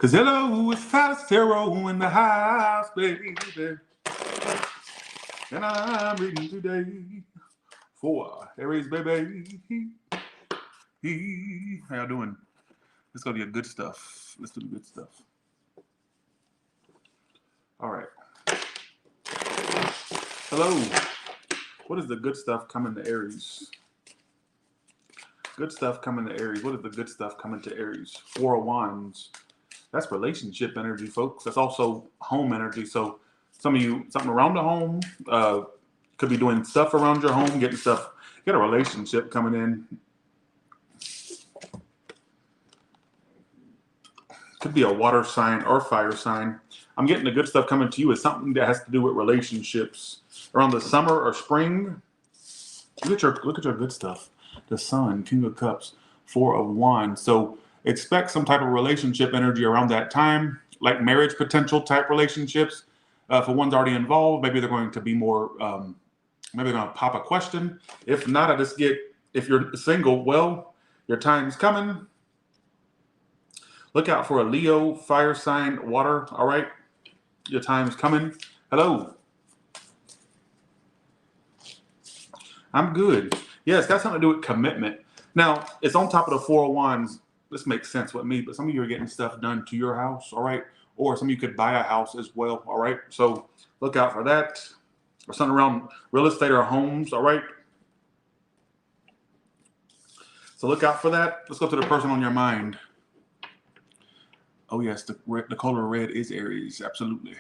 Cause hello, it's Falsero in the house, baby. And I'm reading today for Aries, baby. How y'all doing? It's gonna be a good stuff. Let's do the good stuff. All right. Hello. What is the good stuff coming to Aries? Good stuff coming to Aries. What is the good stuff coming to Aries? Four of Wands. That's relationship energy, folks. That's also home energy. So some of you, something around the home, could be doing stuff around your home, getting stuff, get a relationship coming in. Could be a water sign or fire sign. I'm getting the good stuff coming to you is something that has to do with relationships. Around the summer or spring, look at your good stuff. The Sun, King of Cups, Four of Wands. So expect some type of relationship energy around that time, like marriage potential type relationships. For one's already involved, maybe they're going to be more, maybe they're going to pop a question. If not, I just get, if you're single, well, your time's coming. Look out for a Leo, fire sign, water, all right? Your time's coming. Hello. I'm good. Yeah, it's got something to do with commitment. Now, it's on top of the Four of Wands. This makes sense with me, but some of you are getting stuff done to your house, all right? Or some of you could buy a house as well, all right? So look out for that. Or something around real estate or homes, all right? So look out for that. Let's go to the person on your mind. Oh, yes, the color red is Aries, absolutely.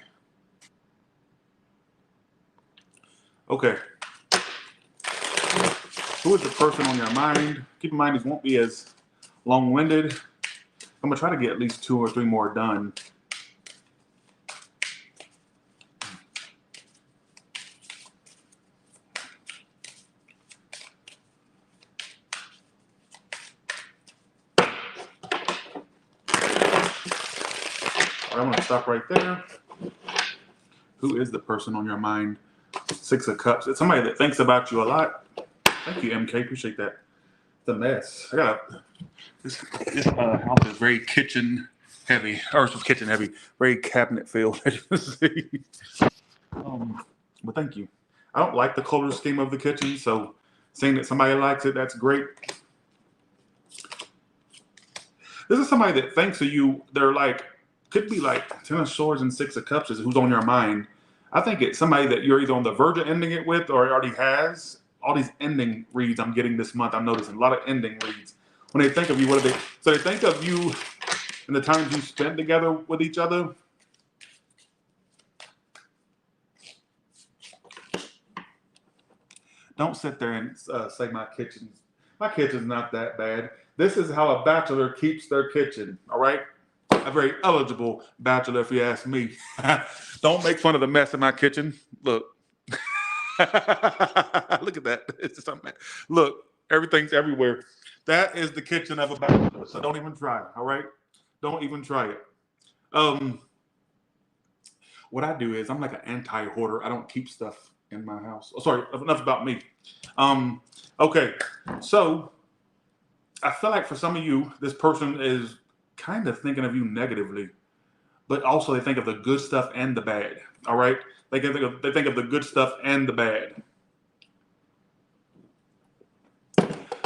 Okay. Who is the person on your mind? Keep in mind, these won't be as long-winded. I'm going to try to get at least 2 or 3 more done. All right, I'm going to stop right there. Who is the person on your mind? 6 of Cups. It's somebody that thinks about you a lot. Thank you, MK. Appreciate that. The mess. I got this house is very kitchen heavy, or kitchen heavy, very cabinet filled. But thank you. I don't like the color scheme of the kitchen, so seeing that somebody likes it, that's great. This is somebody that thinks of you. They're like, could be like 10 of Swords and 6 of Cups is who's on your mind. I think it's somebody that you're either on the verge of ending it with or already has. All these ending reads I'm getting this month, I'm noticing a lot of ending reads. When they think of you, what are they? So they think of you and the times you spent together with each other. Don't sit there and say my kitchen's not that bad. This is how a bachelor keeps their kitchen, all right? A very eligible bachelor, if you ask me. Don't make fun of the mess in my kitchen. Look. Look at that. It's just something. Look, everything's everywhere. That is the kitchen of a bachelor. So don't even try, all right? Don't even try it. What I do is I'm like an anti-hoarder. I don't keep stuff in my house. Oh, sorry, enough about me. Okay, so I feel like for some of you, this person is kind of thinking of you negatively, but also they think of the good stuff and the bad. All right, they think of the good stuff and the bad.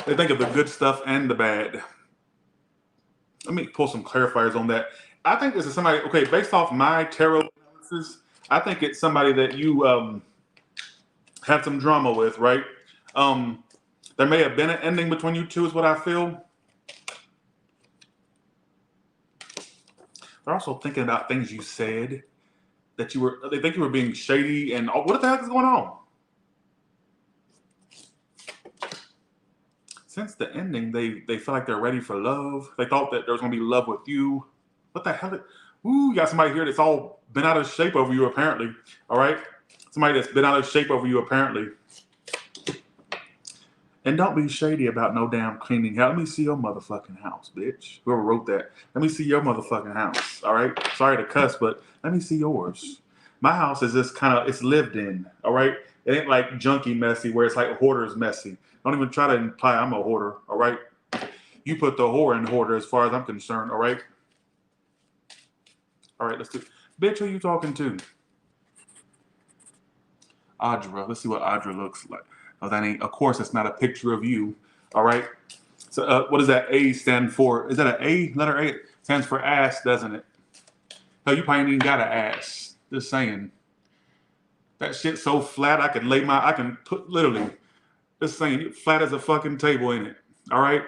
They think of the good stuff and the bad. Let me pull some clarifiers on that. I think this is somebody. Okay, based off my tarot analysis, I think it's somebody that you had some drama with, right? There may have been an ending between you two, is what I feel. They're also thinking about things you said that they think you were being shady and what the heck is going on? Since the ending, they feel like they're ready for love. They thought that there was going to be love with you. What the hell? Ooh, you got somebody here that's all been out of shape over you, apparently. All right? Somebody that's been out of shape over you, apparently. And don't be shady about no damn cleaning. Let me see your motherfucking house, bitch. Whoever wrote that. Let me see your motherfucking house. All right? Sorry to cuss, but let me see yours. My house is just kind of, it's lived in. All right? It ain't like junky messy where it's like hoarder's messy. Don't even try to imply I'm a hoarder. All right? You put the whore in hoarder as far as I'm concerned. All right? All right, let's do. Bitch, who you talking to? Audra. Let's see what Audra looks like. Oh, that ain't. Of course, it's not a picture of you. All right. So, what does that A stand for? Is that an A? Letter A stands for ass, doesn't it? Hell, you probably ain't even got an ass. Just saying. That shit's so flat, I can put literally. Just saying, flat as a fucking table, ain't it? All right.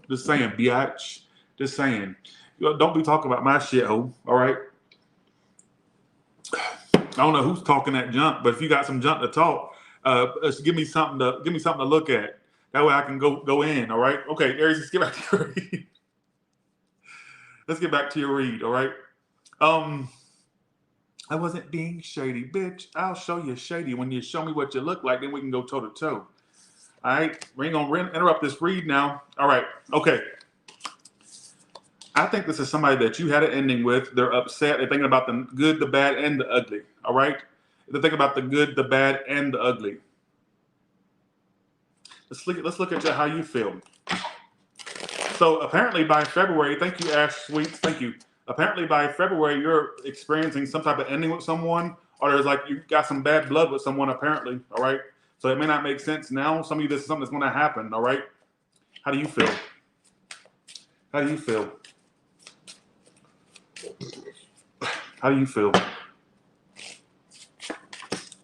Just saying, biatch. Just saying. Don't be talking about my shit, ho. All right. I don't know who's talking that junk, but if you got some junk to talk, give me something to look at. That way I can go in. All right. Okay, Aries, let's get back to your read. Let's get back to your read. All right. I wasn't being shady, bitch. I'll show you shady when you show me what you look like. Then we can go toe to toe. All right. We ain't gonna interrupt this read now. All right. Okay. I think this is somebody that you had an ending with. They're upset. They're thinking about the good, the bad, and the ugly. All right? They're thinking about the good, the bad, and the ugly. Let's look at how you feel. So apparently by February, thank you, Ash Sweets, thank you. Apparently by February, you're experiencing some type of ending with someone, or there's like you got some bad blood with someone, apparently. All right? So it may not make sense now. Some of you, this is something that's going to happen. All right? How do you feel? How do you feel? How do you feel?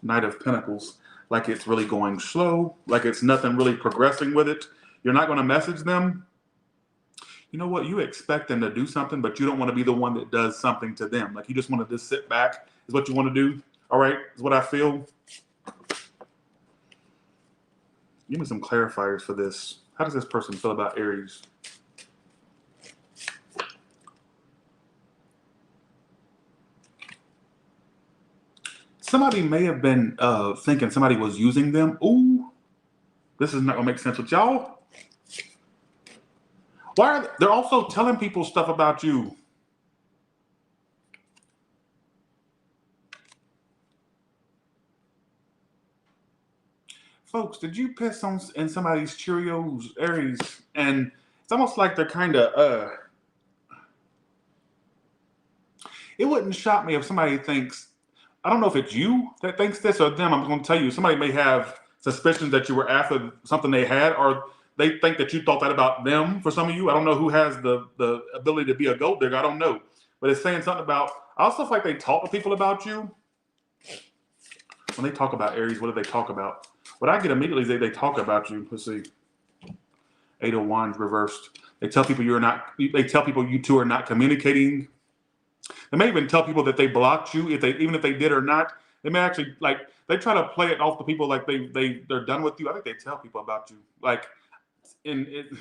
Knight of Pentacles. Like it's really going slow. Like it's nothing really progressing with it. You're not going to message them. You know what? You expect them to do something, but you don't want to be the one that does something to them. Like you just want to just sit back is what you want to do. All right? Is what I feel. Give me some clarifiers for this. How does this person feel about Aries? Somebody may have been thinking somebody was using them. Ooh, this is not gonna make sense with y'all. They're also telling people stuff about you? Folks, did you piss in somebody's Cheerios, Aries? And it's almost like they're kind of It wouldn't shock me if somebody thinks, I don't know if it's you that thinks this or them. I'm going to tell you, somebody may have suspicions that you were after something they had, or they think that you thought that about them. For some of you, I don't know who has the ability to be a gold digger. I don't know. But it's saying something about, I also feel like they talk to people about you. When they talk about Aries, what do they talk about? What I get immediately is they talk about you. Let's see. Eight of Wands reversed. They tell people they tell people you two are not communicating. They may even tell people that they blocked you, even if they did or not. They may actually they try to play it off the people like they're done with you. I think they tell people about you. Like when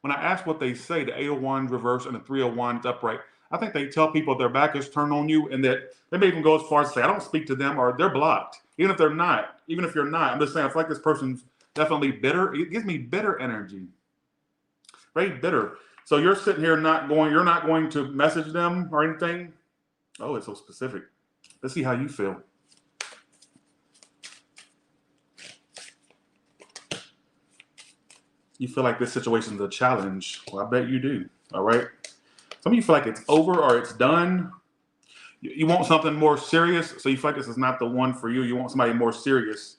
I ask what they say, the 801 reverse and the 301 upright, I think they tell people their back is turned on you, and that they may even go as far as to say, I don't speak to them, or they're blocked. Even if they're not, even if you're not, I'm just saying, I feel like this person's definitely bitter. It gives me bitter energy. Very bitter. So you're sitting here you're not going to message them or anything? Oh, it's so specific. Let's see how you feel. You feel like this situation is a challenge. Well, I bet you do. All right. Some of you feel like it's over or it's done. You want something more serious, so you feel like this is not the one for you. You want somebody more serious.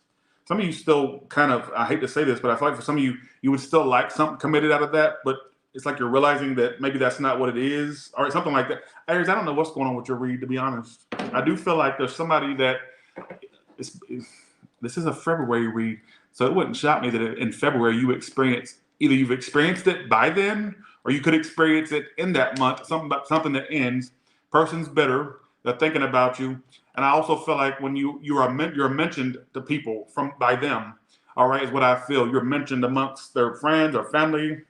Some of you still kind of, I hate to say this, but I feel like for some of you, you would still like something committed out of that, but it's like you're realizing that maybe that's not what it is, or something like that. Aries, I don't know what's going on with your read, to be honest. I do feel like there's somebody that this is a February read, so it wouldn't shock me that in February you've experienced it by then, or you could experience it in that month. Something that ends. Person's bitter. They're thinking about you, and I also feel like when you're mentioned to people by them. All right, is what I feel. You're mentioned amongst their friends or family.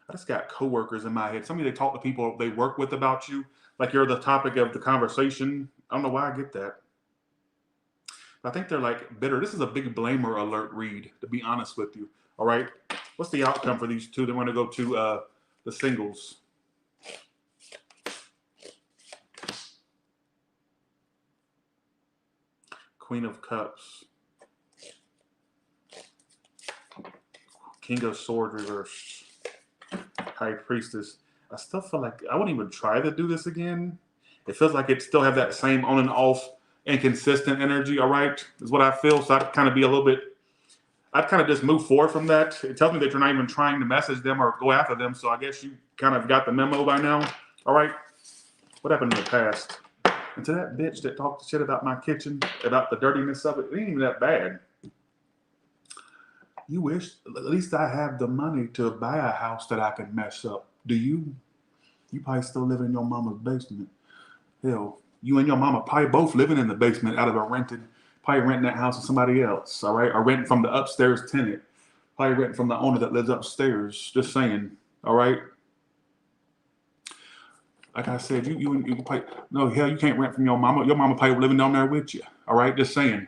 I just got coworkers in my head. Some of you, they talk to people they work with about you, like you're the topic of the conversation. I don't know why I get that. I think they're like bitter. This is a big blamer alert read, to be honest with you. All right. What's the outcome for these two? They want to go to the singles. Queen of Cups. King of Swords reversed. High Priestess. I still feel like I wouldn't even try to do this again. It feels like it still have that same on and off inconsistent energy, all right, is what I feel. So I'd kind of be a little bit, I'd kind of just move forward from that. It tells me that you're not even trying to message them or go after them. So I guess you kind of got the memo by now. All right. What happened in the past? And to that bitch that talked shit about my kitchen, about the dirtiness of it, it ain't even that bad. You wish, at least I have the money to buy a house that I can mess up. Do you? You probably still live in your mama's basement. Hell, you and your mama probably both living in the basement out of a rented, probably renting that house to somebody else, all right? Or renting from the upstairs tenant. Probably renting from the owner that lives upstairs. Just saying, all right? Like I said, you probably, no, hell, you can't rent from your mama. Your mama probably living down there with you, all right? Just saying.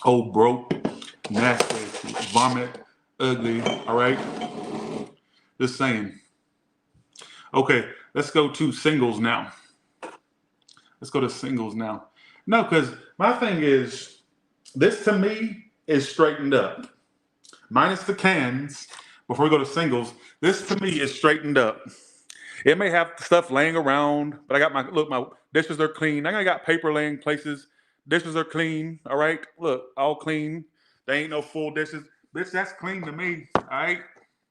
Old broke, nasty, vomit, ugly, all right? Just saying. Okay, let's go to singles now. Let's go to singles now. No, because my thing is, this to me is straightened up. Minus the cans, before we go to singles, this to me is straightened up. It may have stuff laying around, but I got my dishes are clean. I got paper laying places. Dishes are clean, all right? Look, all clean. There ain't no full dishes. Bitch, that's clean to me, all right?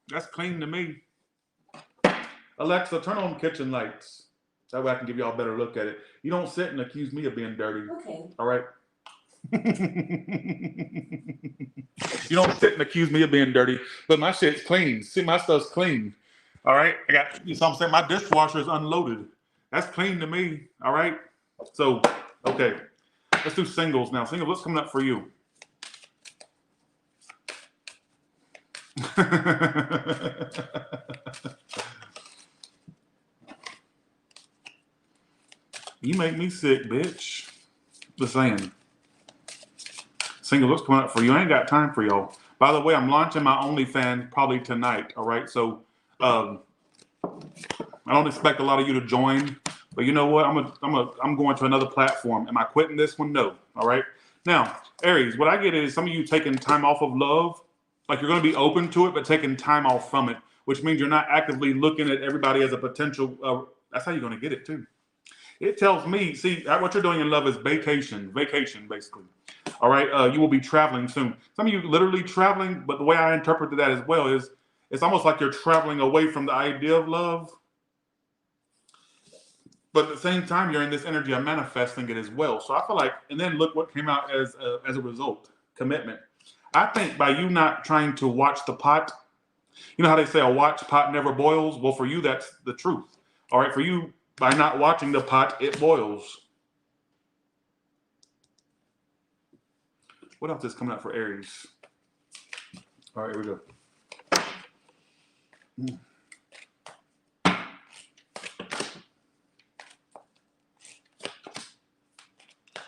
That's clean to me. Alexa, turn on kitchen lights. That way I can give y'all a better look at it. You don't sit and accuse me of being dirty. Okay. All right? You don't sit and accuse me of being dirty, but my shit's clean. See, my stuff's clean. All right? I got, you know what I'm saying? My dishwasher is unloaded. That's clean to me. All right? So, okay. Let's do singles now. Singles, what's coming up for you? You make me sick, bitch. Just saying. Single, what's coming up for you? I ain't got time for y'all. By the way, I'm launching my OnlyFans probably tonight. All right, so I don't expect a lot of you to join, but you know what? I'm going to another platform. Am I quitting this one? No. All right. Now, Aries, what I get is some of you taking time off of love, like you're going to be open to it, but taking time off from it, which means you're not actively looking at everybody as a potential. That's how you're going to get it too. It tells me, see, what you're doing in love is vacation, basically. All right, you will be traveling soon. Some of you literally traveling, but the way I interpreted that as well is it's almost like you're traveling away from the idea of love. But at the same time, you're in this energy of manifesting it as well. So I feel like, and then look what came out as a result, commitment. I think by you not trying to watch the pot, you know how they say a watch pot never boils? Well, for you, that's the truth. All right, for you, by not watching the pot, it boils. What else is coming up for Aries? All right, here we go.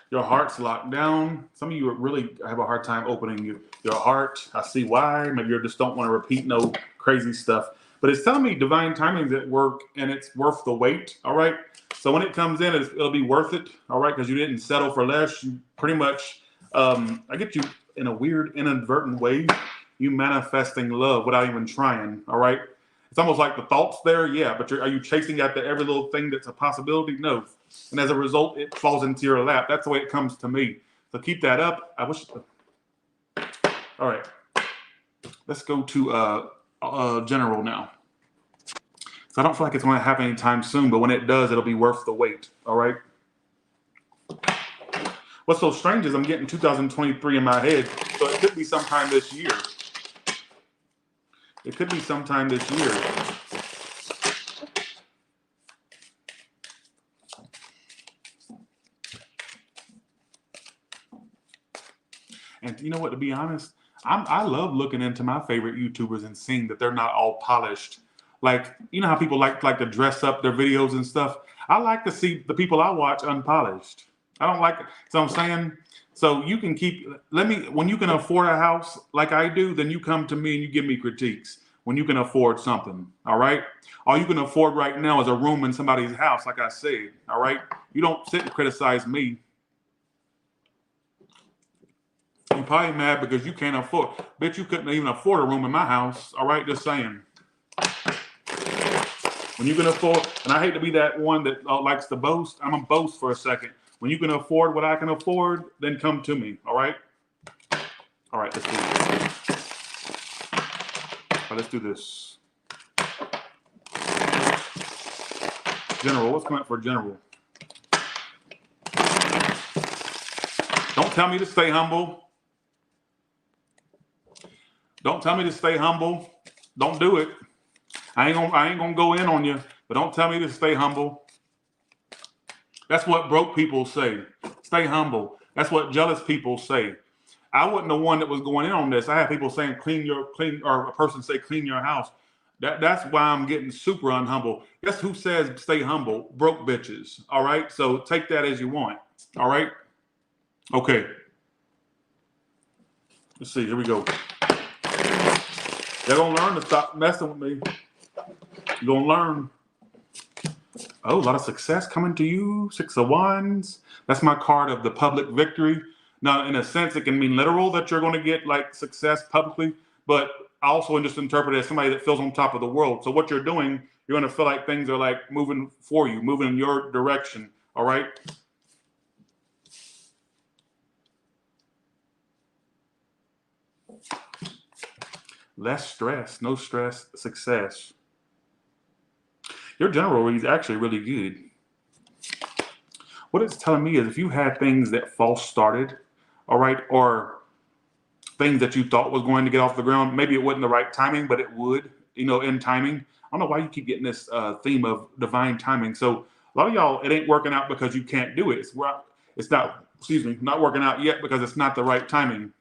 Your heart's locked down. Some of you really have a hard time opening your heart. I see why. Maybe you just don't want to repeat no crazy stuff. But it's telling me divine timing's at work and it's worth the wait. All right. So when it comes in, it'll be worth it. All right. Because you didn't settle for less. You pretty much, I get you in a weird, inadvertent way. You manifesting love without even trying. All right. It's almost like the thoughts there. Yeah. But are you chasing after every little thing that's a possibility? No. And as a result, it falls into your lap. That's the way it comes to me. So keep that up. I wish. All right. Let's go to general now. So I don't feel like it's going to happen anytime soon, but when it does, it'll be worth the wait. All right. What's so strange is I'm getting 2023 in my head, so it could be sometime this year. It could be sometime this year. And you know what, to be honest, I love looking into my favorite YouTubers and seeing that they're not all polished. Like, you know how people like to dress up their videos and stuff? I like to see the people I watch unpolished. I don't like it. So I'm saying, so you can when you can afford a house like I do, then you come to me and you give me critiques when you can afford something, all right? All you can afford right now is a room in somebody's house, like I said, all right? You don't sit and criticize me. You're probably mad because you can't afford. Bet you couldn't even afford a room in my house. All right, just saying. When you can afford, and I hate to be that one that likes to boast, I'm going to boast for a second. When you can afford what I can afford, then come to me, all right? All right, let's do this. All right, let's do this. General, what's coming up for general? Don't tell me to stay humble. Don't tell me to stay humble. Don't do it. I ain't gonna go in on you, but don't tell me to stay humble. That's what broke people say. Stay humble. That's what jealous people say. I wasn't the one that was going in on this. I had people saying or a person say clean your house. That's why I'm getting super unhumble. Guess who says stay humble? Broke bitches. All right. So take that as you want. All right. Okay. Let's see. Here we go. You're gonna learn to stop messing with me. You're gonna learn. Oh, a lot of success coming to you. 6 of Wands. That's my card of the public victory. Now, in a sense, it can mean literal that you're going to get like success publicly, but I also just interpret it as somebody that feels on top of the world. So what you're doing, you're going to feel like things are like moving for you, moving in your direction. All right. Less stress, no stress, success. Your general read is actually really good. What it's telling me is if you had things that false started, all right, or things that you thought was going to get off the ground, maybe it wasn't the right timing, but it would, in timing. I don't know why you keep getting this theme of divine timing. So a lot of y'all, it ain't working out because you can't do it. It's not working out yet because it's not the right timing.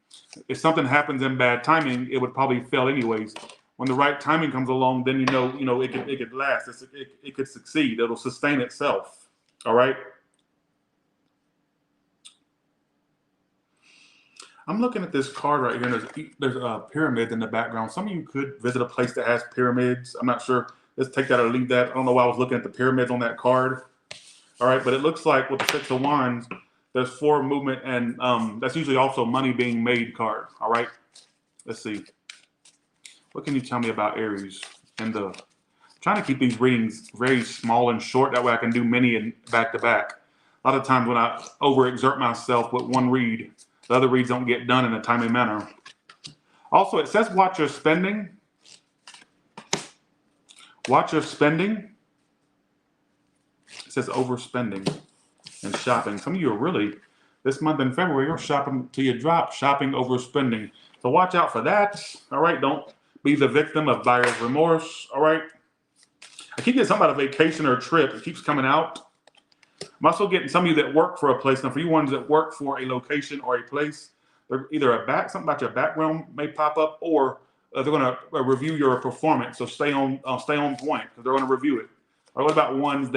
If something happens in bad timing, it would probably fail anyways. When the right timing comes along, then it could last. It could succeed. It'll sustain itself. All right. I'm looking at this card right here, and there's a pyramid in the background. Some of you could visit a place that has pyramids. I'm not sure. Let's take that or leave that. I don't know why I was looking at the pyramids on that card. All right, but it looks like with the 6 of Wands, there's forward movement, and that's usually also money being made card. All right, let's see. What can you tell me about Aries? I'm trying to keep these readings very small and short. That way I can do many and back to back. A lot of times when I overexert myself with one read, the other reads don't get done in a timely manner. Also, it says watch your spending. Watch your spending. It says overspending and shopping. Some of you are really, this month in February, you're shopping till you drop, shopping, overspending. So watch out for that. All right, don't be the victim of buyer's remorse. All right. I keep getting something about a vacation or a trip. It keeps coming out. I'm also getting some of you that work for a place. Now, for you ones that work for a location or a place, they're either something about your background may pop up, or they're going to review your performance. So stay on point because they're going to review it. Or what about ones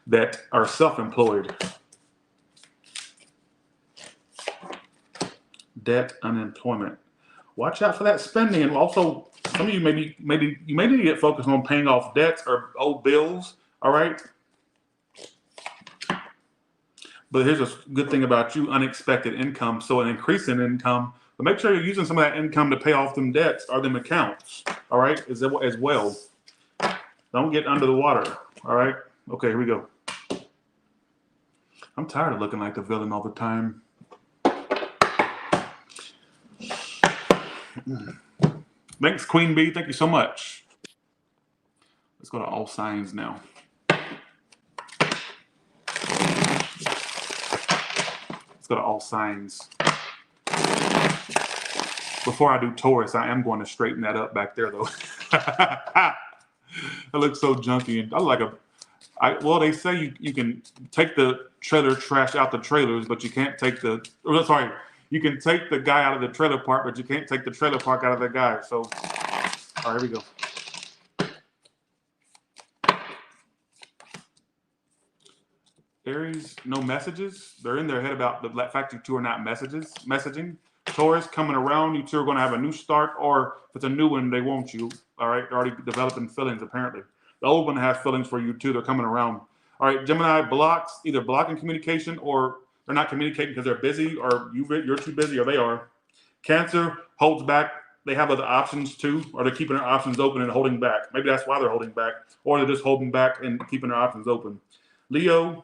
that are self-employed? Debt, unemployment. Watch out for that spending, and also some of you maybe you may need to get focused on paying off debts or old bills. All right. But here's a good thing about you: unexpected income. So an increase in income, but make sure you're using some of that income to pay off them debts or them accounts. All right, as well. Don't get under the water. All right. Okay, here we go. I'm tired of looking like the villain all the time. Thanks, Queen Bee. Thank you so much. Let's go to all signs now. Let's go to all signs. Before I do Taurus, I am going to straighten that up back there, though. That looks so junky. And I look like well, they say you can take the trailer trash out the trailers, but you can't take you can take the guy out of the trailer park, but you can't take the trailer park out of the guy. So, all right, here we go. Aries, no messages. They're in their head about the fact you two are not messaging. Taurus, coming around, you two are going to have a new start, or if it's a new one, they want you. All right, they're already developing feelings, apparently. The old one has feelings for you too. They're coming around. All right, Gemini blocks, either blocking communication or they're not communicating because they're busy, or you're too busy, or they are. Cancer holds back. they have other options too, or they're keeping their options open and holding back. Maybe that's why they're holding back, or they're just holding back and keeping their options open. Leo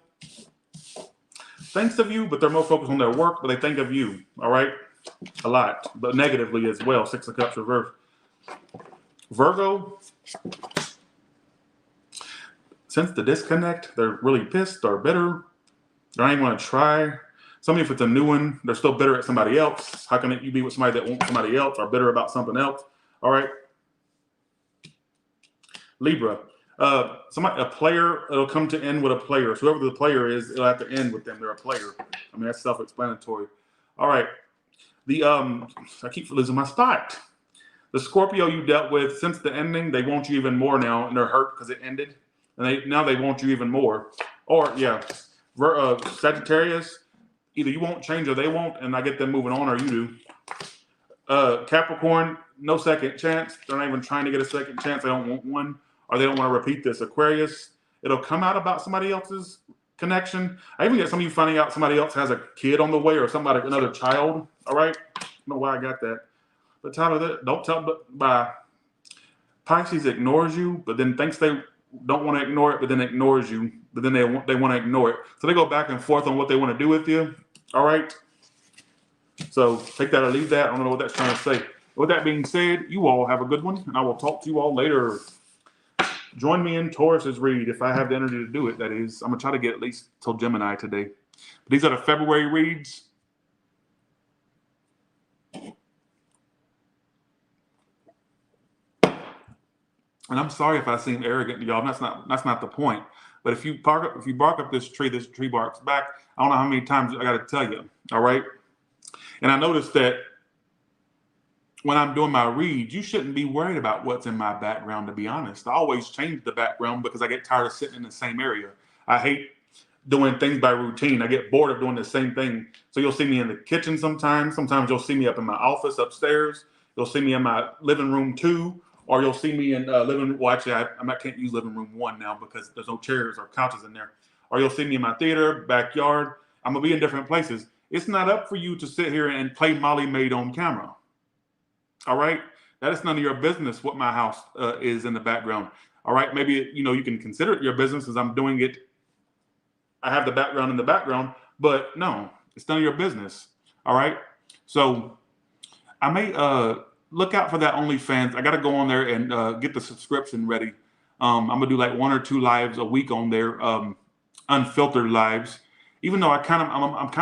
thinks of you, but they're more focused on their work, but they think of you, all right? A lot, but negatively as well. Six of Cups reversed. Virgo, since the disconnect, they're really pissed or bitter. They don't even want to try. Some of you, if it's a new one, they're still bitter at somebody else. How can you be with somebody that wants somebody else or bitter about something else? All right. Libra, a player, it'll come to end with a player. So whoever the player is, it'll have to end with them. They're a player. I mean, that's self-explanatory. All right. I keep losing my spot. The Scorpio you dealt with since the ending, they want you even more now, and they're hurt because it ended, and now they want you even more. Or yeah, Sagittarius, either you won't change or they won't, and I get them moving on, or you do. Capricorn, no second chance. They're not even trying to get a second chance. They don't want one, or they don't want to repeat this. Aquarius, it'll come out about somebody else's connection. I even get some of you finding out somebody else has a kid on the way, or another child. All right, I don't know why I got that. But Tyler, don't tell. But by Pisces ignores you, but then thinks they don't want to ignore it, but then ignores you, but then they want to ignore it. So they go back and forth on what they want to do with you. All right. So take that or leave that. I don't know what that's trying to say. With that being said, you all have a good one, and I will talk to you all later. Join me in Taurus's read if I have the energy to do it. That is, I'm gonna try to get at least till Gemini today. But these are the February reads. And I'm sorry if I seem arrogant to y'all. That's not the point. But if you bark up this tree barks back. I don't know how many times I got to tell you. All right. And I noticed that when I'm doing my reads, you shouldn't be worried about what's in my background. To be honest, I always change the background because I get tired of sitting in the same area. I hate doing things by routine. I get bored of doing the same thing. So you'll see me in the kitchen sometimes. Sometimes you'll see me up in my office upstairs. You'll see me in my living room too. Or you'll see me in living. Well, actually, I can't use living room 1 now because there's no chairs or couches in there. Or you'll see me in my theater, backyard. I'm gonna be in different places. It's not up for you to sit here and play Molly Maid on camera. All right, that is none of your business what my house is in the background. All right, maybe you can consider it your business as I'm doing it. I have the background in the background, but no, it's none of your business. All right, so I may look out for that OnlyFans. I got to go on there and get the subscription ready. I'm gonna do like 1 or 2 lives a week on there, unfiltered lives. Even though I'm kind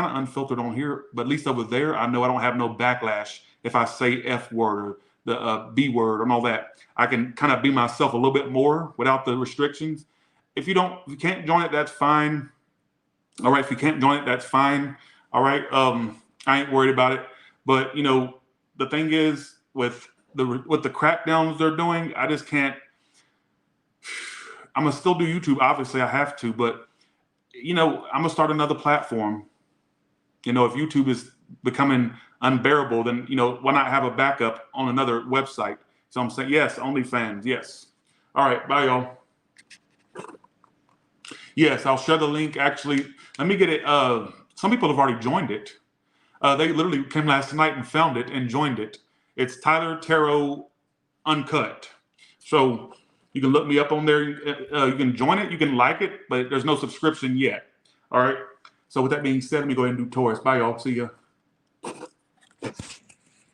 of unfiltered on here, but at least over there, I know I don't have no backlash if I say F word or the B word and all that. I can kind of be myself a little bit more without the restrictions. If you can't join it, that's fine. All right, if you can't join it, that's fine. All right, I ain't worried about it. But the thing is, with the crackdowns they're doing, I just can't. I'm gonna still do YouTube. Obviously, I have to, but I'm gonna start another platform. If YouTube is becoming unbearable, then why not have a backup on another website? So I'm saying yes, OnlyFans, yes. All right, bye y'all. Yes, I'll share the link. Actually, let me get it. Some people have already joined it. They literally came last night and found it and joined it. It's Tyler Tarot Uncut. So you can look me up on there. You can join it. You can like it, but there's no subscription yet. All right. So with that being said, let me go ahead and do Taurus. Bye, y'all. See ya.